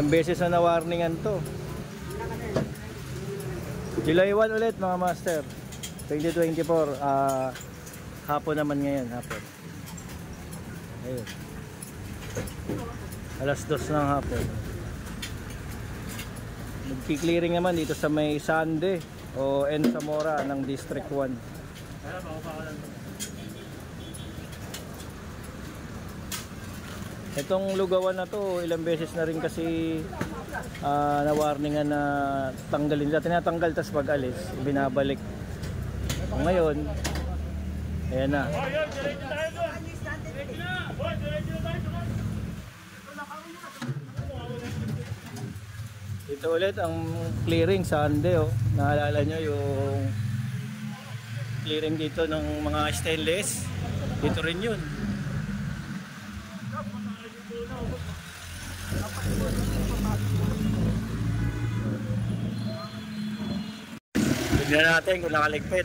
Ilang beses na na-warningan to. July 1 ulit mga master, 2024. Hapon naman ngayon, hapon. Ayun. Alas 2 ng hapon. Nagki-clearing naman dito sa may Sande o N. Zamora ng District 1. Itong lugawan na to, ilang beses na rin kasi na-warningan na tanggalin nila. Tinatanggal, tas pag alis, binabalik. Ngayon, ayan na. Ito ulit ang clearing Sunday, oh. Naalala nyo yung clearing dito ng mga stainless? Dito rin yun. Tignan natin kung nakaligpit.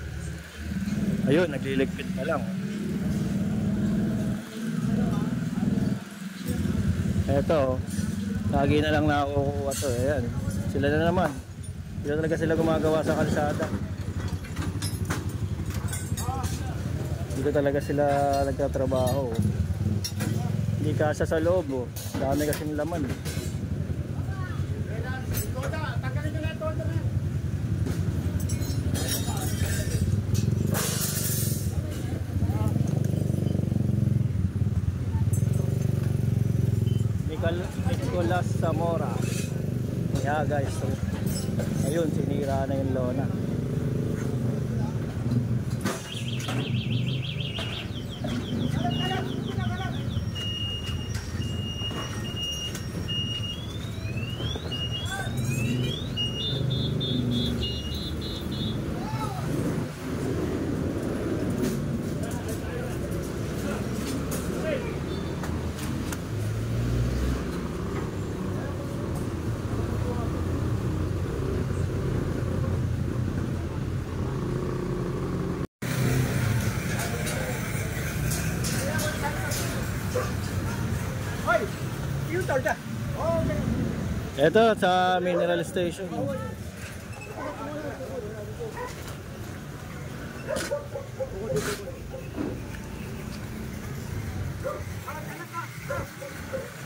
Ayun, nagliligpit pa lang. Eto, lagi na lang nakukuha to. Ayan, sila na naman. Sila talaga sila gumagawa sa kalsada. Dito talaga sila nagtatrabaho. Hindi kasya sa loob, oh. Dami kasing laman. Nicolas Zamora. Yeah guys, so, ayun, sinira na yung lona. Ito sa mineral station.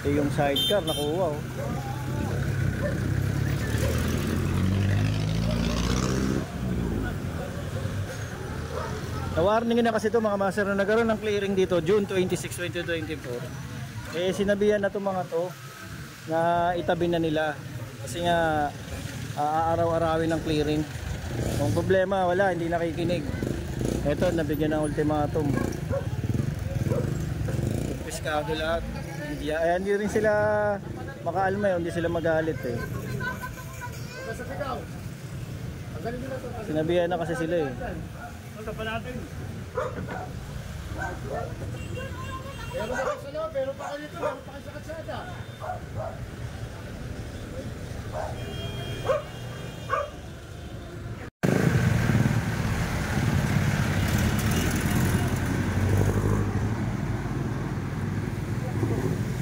Ito yung sidecar nakuha, oh. Na-warning na kasi ito mga master na nagkaroon ng clearing dito June 26, 2024. Eh sinabihan na itong mga to na itabi na nila kasi nga aaraw-arawin ng clearing. Kung problema wala, hindi nakikinig. Eto, nabigyan ng ultimatum. Piskado lahat. Hindi rin sila makaalma, hindi sila magalit eh. Sinabihan na kasi sila eh. Meron pa sa loob, meron pa kayo dito, meron pa kayo sa katsada.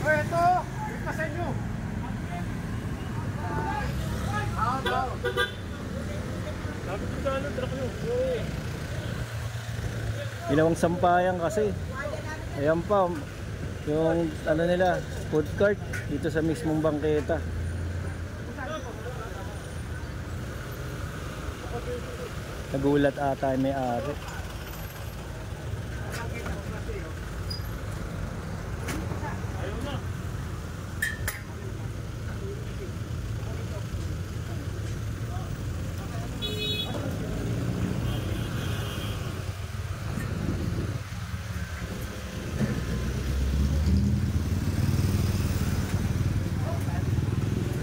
O ito, ipasay nyo. Sabi ko sa ano, truck nyo. Ginawang sampayan kasi. Ayan pa, yung ano nila, food cart dito sa mismong bangketa. Nagulat ata yung may-ari.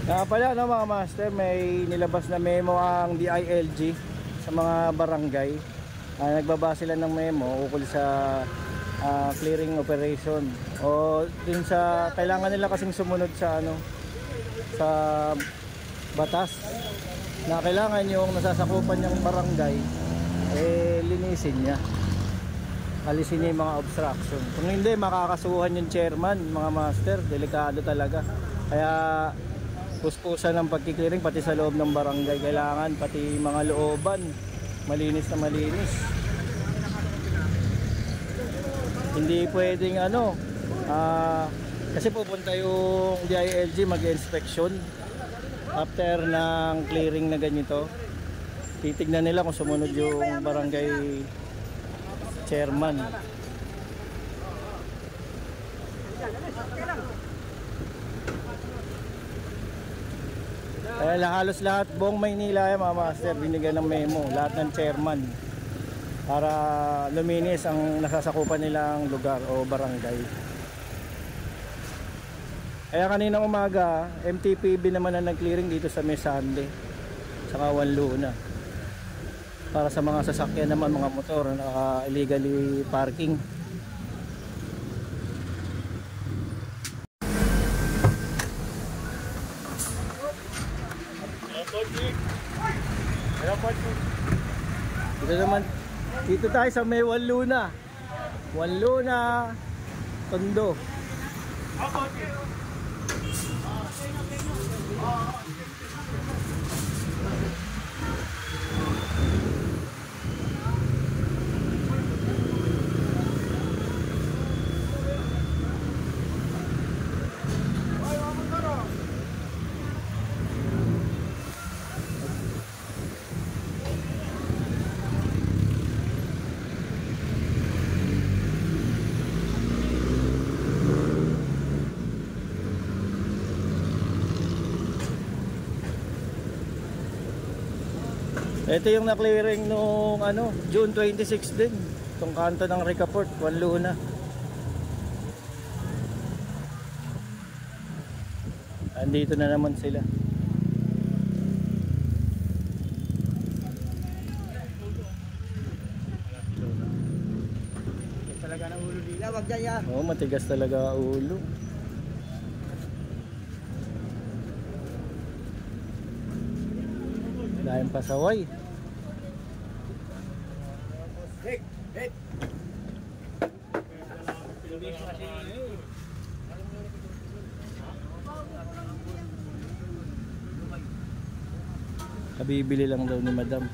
Kaya pala no mga master, may nilabas na memo ang DILG sa mga barangay. Nagbaba sila ng memo ukol sa clearing operation o din sa kailangan nila kasing sumunod sa ano, sa batas na kailangan yung nasasakupan niyang barangay linisin niya, alisin niya yung mga obstruction. Kung hindi, makakasuhan yung chairman mga master. Delikado talaga. Kaya puspusan ng pagkiklearing pati sa loob ng barangay. Kailangan pati mga looban malinis na malinis. Hindi pwedeng ano, kasi pupunta yung DILG mag-inspection after ng clearing na ganito. Titignan nila kung sumunod yung barangay chairman. Halos lahat buong Maynila mga master binigyan ng memo, lahat ng chairman para luminis ang nasasakupan nilang lugar o barangay. Kaya kaninang umaga MTPB naman na nag-clearing dito sa Mesande saka Wanluna para sa mga sasakyan naman, mga motor na illegally parking. Dito tayo sa may Wanluna, Tondo. Ito yung na-clearing nung June 26 din. Itong kanto ng Ricaport, Wanluna. Andito na naman sila. Talaga ng ulo nila, wag dyan yan. Oo, matigas talaga ulo. Dahil pasaway. Hek, hek. Kabibili lang daw ni madam.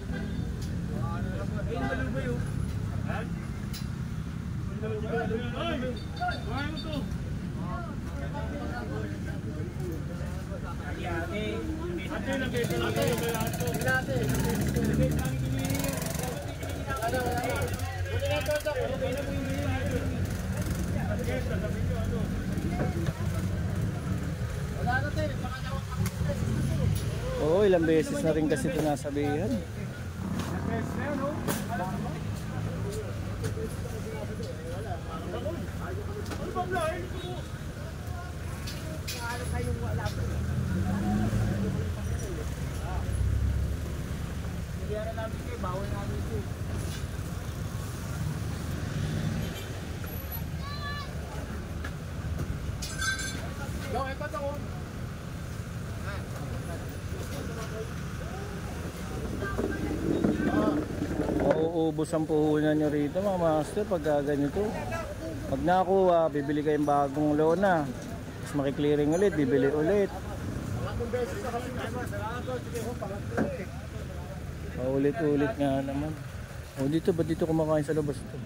Oo, ilang beses na rin kasi ito nasabihan. Mauubos ang puhunan nyo rito mga master pag ganito. Pag nakuha, bibili kayong bagong lona. Tapos makiklearing ulit, bibili ulit. Paulit-ulit nga naman. O dito, ba't dito kumakain sa labas to?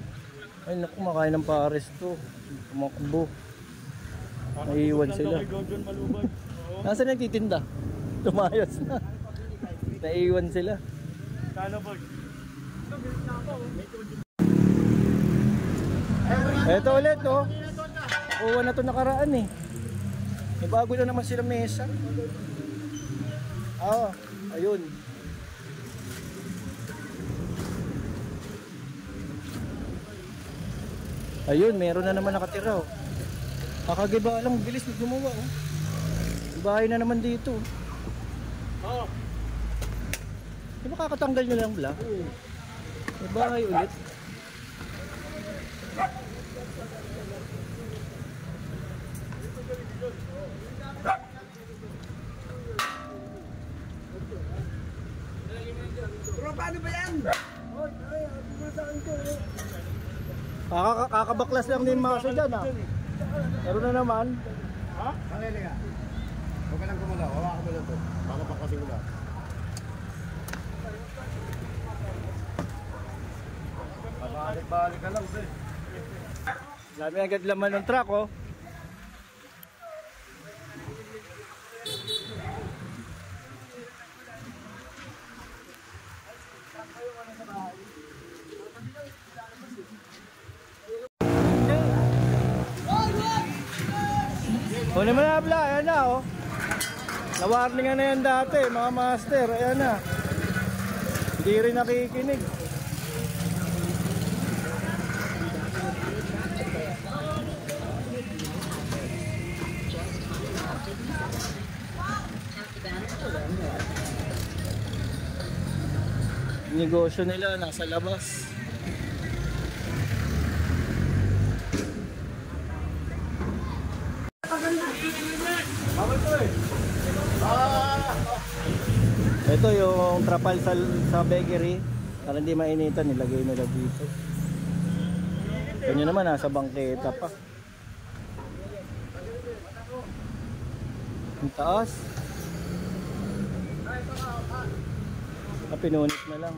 Ay naku, kumakain ng pares to. Tumakbo. Naiiwan sila. Nasaan nagtitinda? Tumayas na. Naiiwan sila. Eto ulit oh. Kuha na to nakaraan eh. May bago na naman sila mesa. Ayun. Ayun, meron na naman nakatira oh. Kakagiba lang, bilis na gumawa oh. Bahay na naman dito. Di ba kakatanggal nyo lang bla? May bahay ulit. Bro, paano ba yan? Kakabaklas lang din mga dyan ah. Meron na naman. Ha? Halili ka. Huwag ka lang gumalaw. Hawakan mo lang to. Baka pakasimula. Balik-balik ka lang, sir. Dami agad laman ng truck, oh. Kunin mo na, Bla. Ayan na, oh. Na-warningan na yan dati, mga master. Ayan na. Hindi rin nakikinig. Negosyo nila nasa labas. Bawal to eh. Ito yung trapal sa bakery. Para hindi mainitan, nilagay nila dito. Kanya naman nasa bangketa pa. Ang taas. Pinunit na lang.